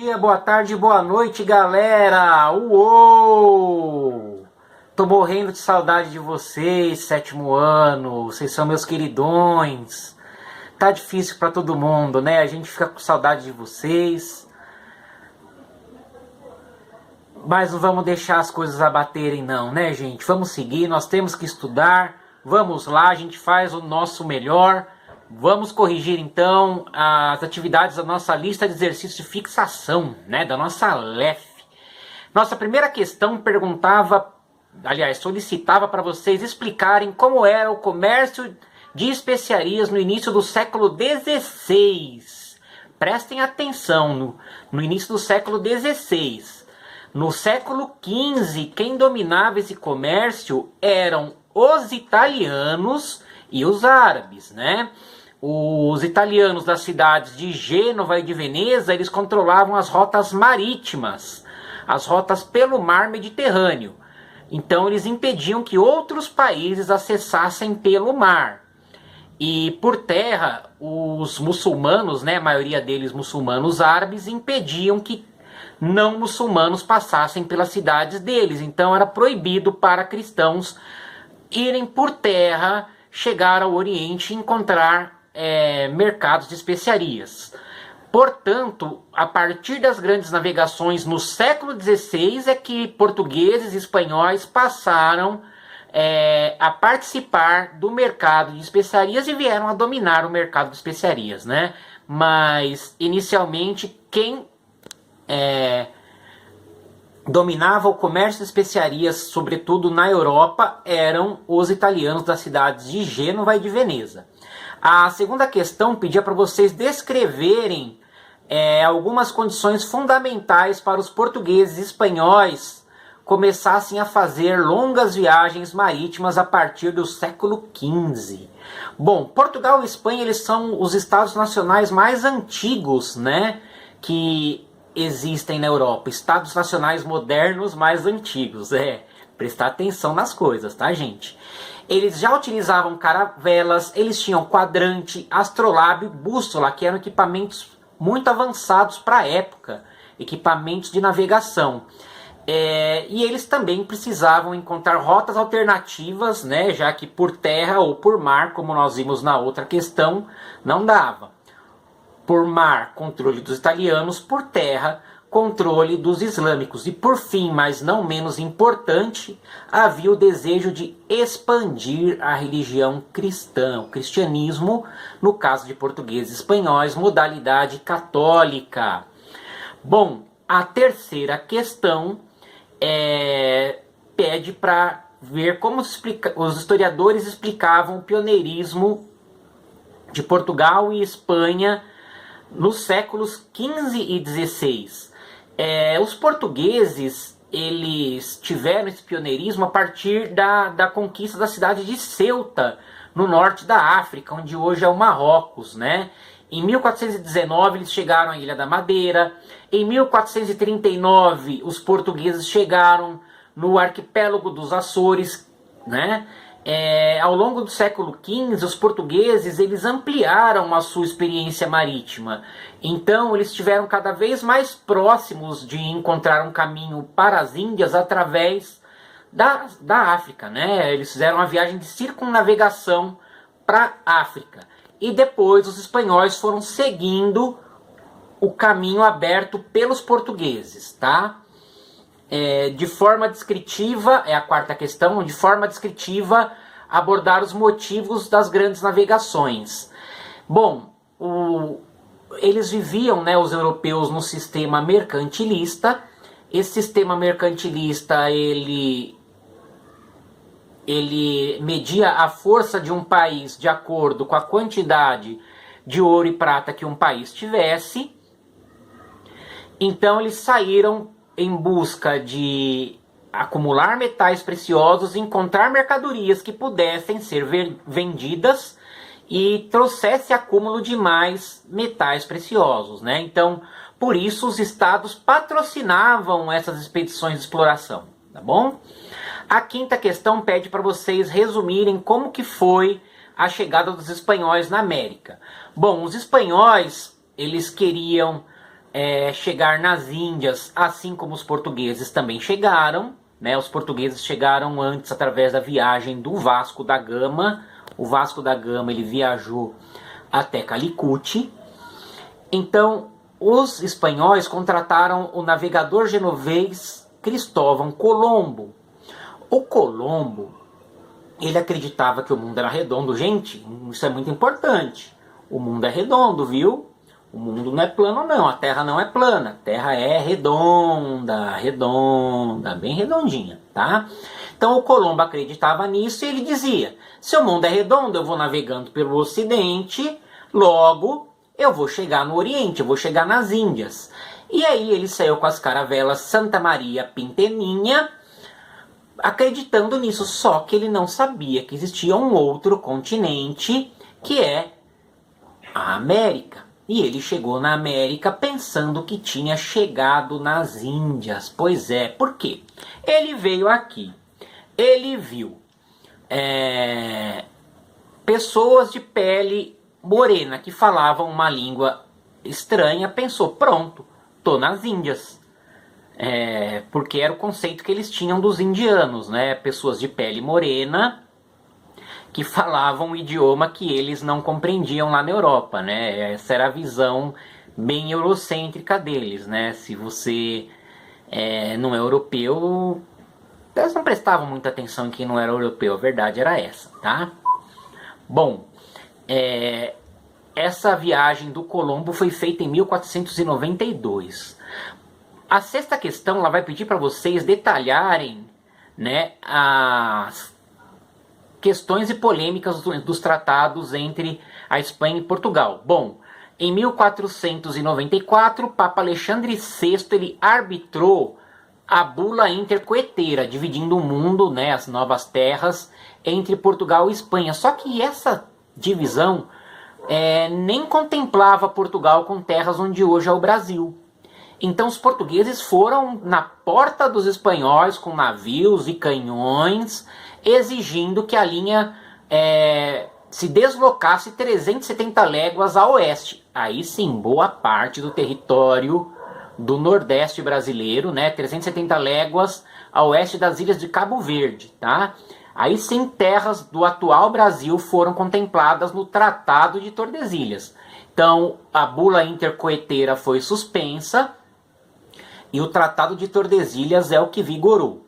Dia, boa tarde, boa noite, galera! Uou! Tô morrendo de saudade de vocês, sétimo ano. Vocês são meus queridões. Tá difícil pra todo mundo, né? A gente fica com saudade de vocês. Mas não vamos deixar as coisas abaterem não, né, gente? Vamos seguir, nós temos que estudar. Vamos lá, a gente faz o nosso melhor. Vamos corrigir então as atividades da nossa lista de exercícios de fixação, né, da nossa LEF. Nossa primeira questão solicitava para vocês explicarem como era o comércio de especiarias no início do século XVI. Prestem atenção, no início do século XVI. No século XV, quem dominava esse comércio eram os italianos e os árabes, né? Os italianos das cidades de Gênova e de Veneza, eles controlavam as rotas marítimas, as rotas pelo mar Mediterrâneo. Então eles impediam que outros países acessassem pelo mar. E por terra, os muçulmanos, né, a maioria deles muçulmanos árabes, impediam que não muçulmanos passassem pelas cidades deles. Então era proibido para cristãos irem por terra, chegar ao Oriente e encontrar mercados de especiarias. Portanto, a partir das grandes navegações no século XVI é que portugueses e espanhóis passaram a participar do mercado de especiarias e vieram a dominar o mercado de especiarias, né? Mas inicialmente quem dominava o comércio de especiarias, sobretudo na Europa, eram os italianos das cidades de Gênova e de Veneza. A segunda questão pedia para vocês descreverem algumas condições fundamentais para os portugueses e espanhóis começassem a fazer longas viagens marítimas a partir do século XV. Bom, Portugal e Espanha, eles são os estados nacionais mais antigos, né, que existem na Europa. Estados nacionais modernos mais antigos. Prestar atenção nas coisas, tá, gente? Eles já utilizavam caravelas, eles tinham quadrante, astrolábio e bússola, que eram equipamentos muito avançados para a época, equipamentos de navegação. E eles também precisavam encontrar rotas alternativas, né, já que por terra ou por mar, como nós vimos na outra questão, não dava. Por mar, controle dos italianos; por terra, controle dos islâmicos. E por fim, mas não menos importante, havia o desejo de expandir a religião cristã, o cristianismo, no caso de portugueses e espanhóis, modalidade católica. Bom, a terceira questão pede para ver como os historiadores explicavam o pioneirismo de Portugal e Espanha nos séculos XV e XVI. Os portugueses, eles tiveram esse pioneirismo a partir da conquista da cidade de Ceuta, no norte da África, onde hoje é o Marrocos, né? Em 1419 eles chegaram à Ilha da Madeira. Em 1439 os portugueses chegaram no arquipélago dos Açores, né? Ao longo do século XV, os portugueses, eles ampliaram a sua experiência marítima. Então eles estiveram cada vez mais próximos de encontrar um caminho para as Índias através da África, né? Eles fizeram uma viagem de circunnavegação para a África. E depois os espanhóis foram seguindo o caminho aberto pelos portugueses, tá? De forma descritiva, é a quarta questão, de forma descritiva abordar os motivos das grandes navegações. Bom, eles viviam, né, os europeus, num sistema mercantilista. Esse sistema mercantilista, ele media a força de um país de acordo com a quantidade de ouro e prata que um país tivesse. Então eles saíram em busca de acumular metais preciosos, encontrar mercadorias que pudessem ser vendidas e trouxesse acúmulo de mais metais preciosos, né? Então, por isso os estados patrocinavam essas expedições de exploração, tá bom? A quinta questão pede para vocês resumirem como que foi a chegada dos espanhóis na América. Bom, os espanhóis, eles queriam chegar nas Índias, assim como os portugueses também chegaram, né? Os portugueses chegaram antes através da viagem do Vasco da Gama. O Vasco da Gama ele viajou até Calicut. Então, os espanhóis contrataram o navegador genovês Cristóvão Colombo. O Colombo, ele acreditava que o mundo era redondo. Gente, isso é muito importante. O mundo é redondo, viu? O mundo não é plano não, a Terra não é plana. A Terra é redonda, redonda, bem redondinha, tá? Então o Colombo acreditava nisso e ele dizia: se o mundo é redondo, eu vou navegando pelo Ocidente, logo eu vou chegar no Oriente, eu vou chegar nas Índias. E aí ele saiu com as caravelas Santa Maria Pinteninha, acreditando nisso, só que ele não sabia que existia um outro continente, que é a América. E ele chegou na América pensando que tinha chegado nas Índias. Pois é, por quê? Ele veio aqui, ele viu pessoas de pele morena que falavam uma língua estranha, pensou, pronto, tô nas Índias. Porque era o conceito que eles tinham dos indianos, né? Pessoas de pele morena que falavam um idioma que eles não compreendiam lá na Europa, né? Essa era a visão bem eurocêntrica deles, né? Se você não é europeu, eles não prestavam muita atenção em quem não era europeu, a verdade era essa, tá? Bom, essa viagem do Colombo foi feita em 1492. A sexta questão ela vai pedir para vocês detalharem, né, as questões e polêmicas dos tratados entre a Espanha e Portugal. Bom, em 1494, Papa Alexandre VI ele arbitrou a bula intercoeteira, dividindo o mundo, né, as novas terras, entre Portugal e Espanha. Só que essa divisão nem contemplava Portugal com terras onde hoje é o Brasil. Então os portugueses foram na porta dos espanhóis com navios e canhões, exigindo que a linha se deslocasse 370 léguas a oeste. Aí sim, boa parte do território do Nordeste brasileiro, né, 370 léguas a oeste das ilhas de Cabo Verde, tá? Aí sim, terras do atual Brasil foram contempladas no Tratado de Tordesilhas. Então, a bula intercoeteira foi suspensa e o Tratado de Tordesilhas é o que vigorou.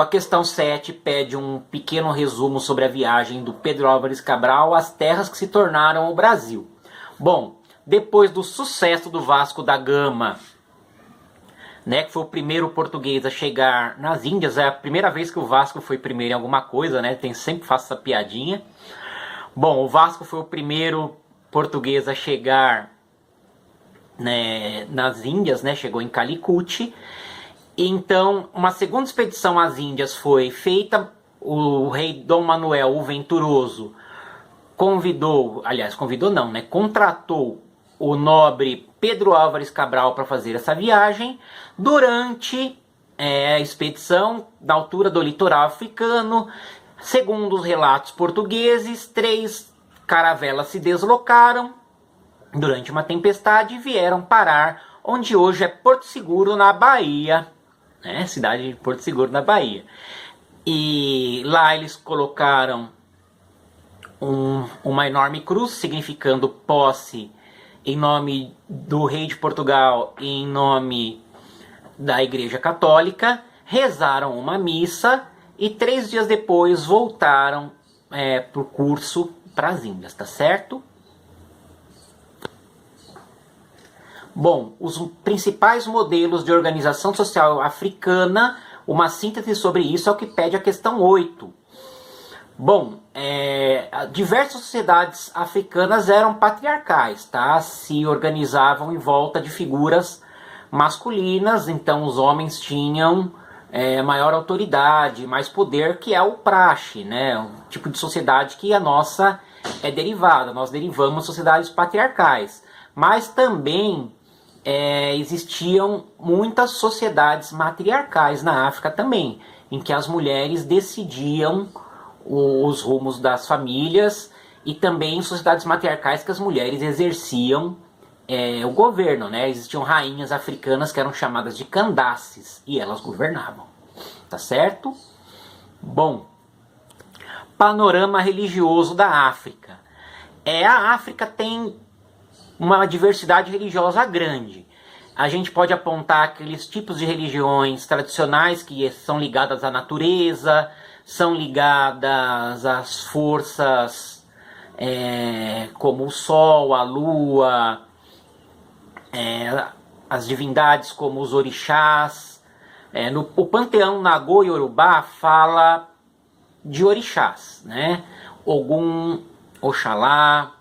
A questão 7 pede um pequeno resumo sobre a viagem do Pedro Álvares Cabral às terras que se tornaram o Brasil. Bom, depois do sucesso do Vasco da Gama, né, que foi o primeiro português a chegar nas Índias, é a primeira vez que o Vasco foi primeiro em alguma coisa, né? Sempre faço essa piadinha. Bom, o Vasco foi o primeiro português a chegar, né, nas Índias, né? Chegou em Calicut. Então, uma segunda expedição às Índias foi feita. O rei Dom Manuel o Venturoso contratou o nobre Pedro Álvares Cabral para fazer essa viagem. Durante a expedição, na altura do litoral africano, segundo os relatos portugueses, 3 caravelas se deslocaram durante uma tempestade e vieram parar onde hoje é Porto Seguro, na Bahia, né? Cidade de Porto Seguro, na Bahia. E lá eles colocaram uma enorme cruz, significando posse em nome do rei de Portugal e em nome da Igreja Católica, rezaram uma missa e 3 dias depois voltaram para o curso para as Índias, tá certo? Bom, os principais modelos de organização social africana, uma síntese sobre isso é o que pede a questão 8. Bom, diversas sociedades africanas eram patriarcais, tá? Se organizavam em volta de figuras masculinas, então os homens tinham maior autoridade, mais poder, que é o praxe, né? Um tipo de sociedade que a nossa é derivada, nós derivamos sociedades patriarcais. Mas também existiam muitas sociedades matriarcais na África também, em que as mulheres decidiam os rumos das famílias, e também em sociedades matriarcais que as mulheres exerciam o governo, né? Existiam rainhas africanas que eram chamadas de Candaces e elas governavam, tá certo? Bom, panorama religioso da África. A África tem uma diversidade religiosa grande. A gente pode apontar aqueles tipos de religiões tradicionais que são ligadas à natureza, são ligadas às forças como o sol, a lua, as divindades como os orixás. O panteão Nagô-Yorubá fala de orixás, né? Ogum, Oxalá,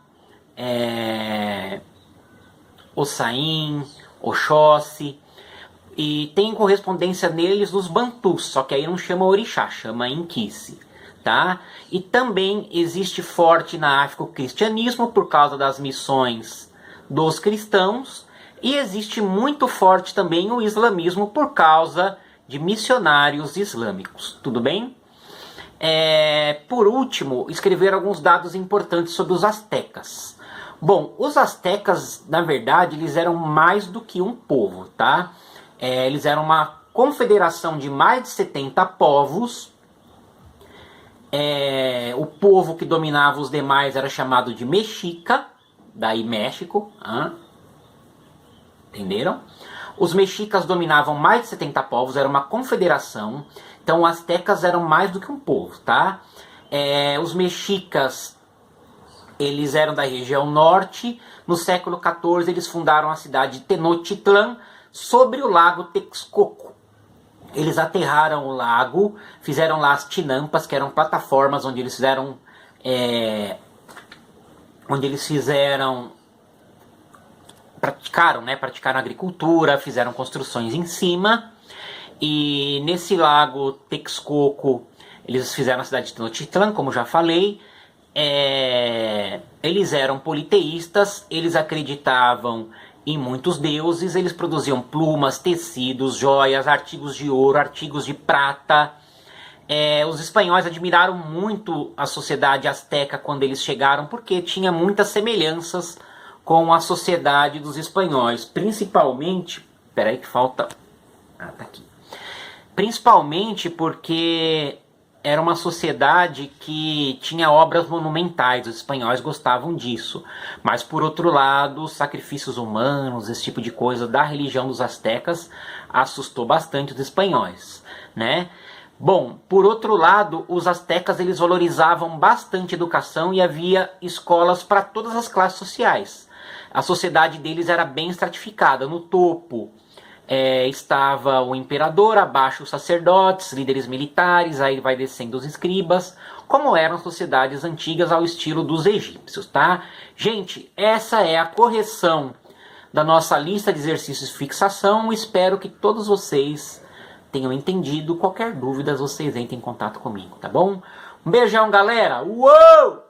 Ossain, Oxóssi, e tem correspondência neles nos bantus, só que aí não chama orixá, chama Inquice, tá? E também existe forte na África o cristianismo por causa das missões dos cristãos, e existe muito forte também o islamismo por causa de missionários islâmicos, tudo bem? Por último, escrever alguns dados importantes sobre os astecas. Bom, os astecas, na verdade, eles eram mais do que um povo, tá? Eles eram uma confederação de mais de 70 povos. O povo que dominava os demais era chamado de Mexica, daí México. Entenderam? Os mexicas dominavam mais de 70 povos, era uma confederação. Então, os astecas eram mais do que um povo, tá? Os mexicas, eles eram da região norte. No século XIV, eles fundaram a cidade de Tenochtitlan, sobre o lago Texcoco. Eles aterraram o lago, fizeram lá as tinampas, que eram plataformas onde eles praticaram agricultura, fizeram construções em cima. E nesse lago Texcoco, eles fizeram a cidade de Tenochtitlan, como já falei. Eles eram politeístas, eles acreditavam em muitos deuses, eles produziam plumas, tecidos, joias, artigos de ouro, artigos de prata. Os espanhóis admiraram muito a sociedade asteca quando eles chegaram, porque tinha muitas semelhanças com a sociedade dos espanhóis, principalmente... Peraí que falta... tá aqui. Principalmente porque era uma sociedade que tinha obras monumentais, os espanhóis gostavam disso. Mas por outro lado, sacrifícios humanos, esse tipo de coisa da religião dos astecas assustou bastante os espanhóis, né? Bom, por outro lado, os astecas eles valorizavam bastante a educação e havia escolas para todas as classes sociais. A sociedade deles era bem estratificada. No topo estava o imperador, abaixo os sacerdotes, líderes militares, aí vai descendo os escribas, como eram as sociedades antigas ao estilo dos egípcios, tá? Gente, essa é a correção da nossa lista de exercícios de fixação. Espero que todos vocês tenham entendido. Qualquer dúvida, vocês entrem em contato comigo, tá bom? Um beijão, galera! Uou!